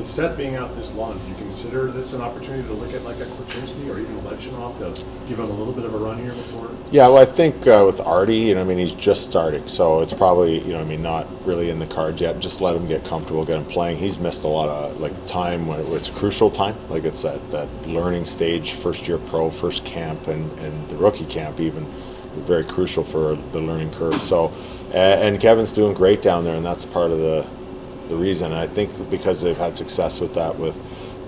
With Seth being out this long, do you consider this an opportunity to look at like a Korchinski or even a Levchinov to give him a little bit of a run here before? Yeah, well, I think with Artie, he's just starting, so it's probably, not really in the cards yet. Just let him get comfortable, get him playing. He's missed a lot of time when it's crucial time. It's that learning stage, first year pro, first camp, and the rookie camp even, very crucial for the learning curve. So, and Kevin's doing great down there, and that's part of the reason. And I think because they've had success with that, with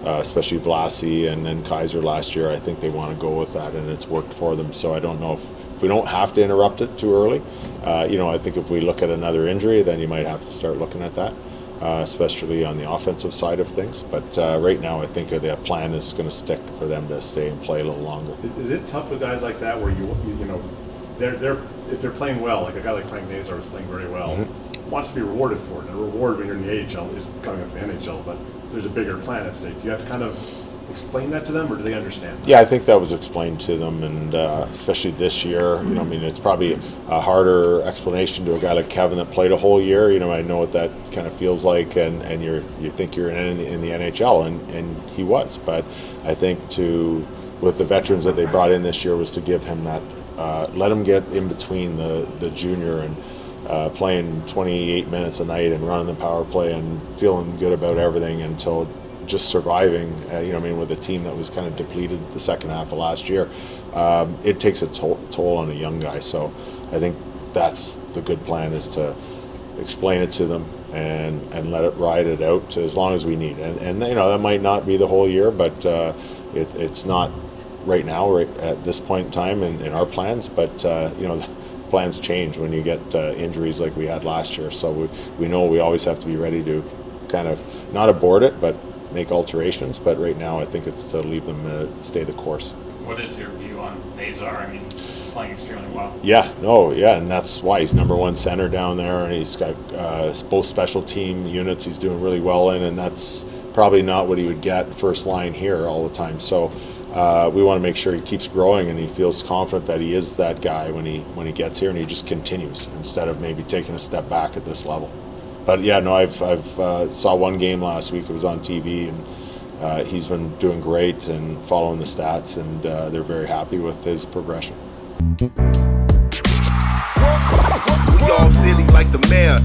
especially Vlasy and then Kaiser last year, I think they want to go with that, and it's worked for them. So I don't know if we don't have to interrupt it too early. I think if we look at another injury, then you might have to start looking at that, especially on the offensive side of things. But right now, I think the plan is going to stick for them to stay and play a little longer. Is it tough with guys like that where they're if they're playing well, like a guy like Frank Nazar is playing very well, wants to be rewarded for it. And the reward when you're in the AHL is coming up to the NHL, but there's a bigger plan at stake. Do you have to kind of explain that to them, or do they understand that? Yeah, I think that was explained to them, and especially this year. It's probably a harder explanation to a guy like Kevin that played a whole year. I know what that kind of feels like, and you think you're in the NHL, and he was. But I think with the veterans that they brought in this year was to give him that, let him get in between the junior and playing 28 minutes a night and running the power play and feeling good about everything until just surviving, with a team that was kind of depleted the second half of last year. It takes a toll on a young guy. So I think that's the good plan, is to explain it to them and let it ride it out to as long as we need. And that might not be the whole year, but it's not right now, right at this point in time in our plans. But, plans change when you get injuries like we had last year. So we know we always have to be ready to kind of not abort it, but make alterations. But right now, I think it's to leave them stay the course. What is your view on Nazar? He's playing extremely well. And that's why he's number one center down there, and he's got both special team units he's doing really well in, and that's probably not what he would get first line here all the time. So we want to make sure he keeps growing and he feels confident that he is that guy when he gets here, and he just continues instead of maybe taking a step back at this level. But I've saw one game last week. It was on TV, and he's been doing great and following the stats, and they're very happy with his progression. We all city like the mayor.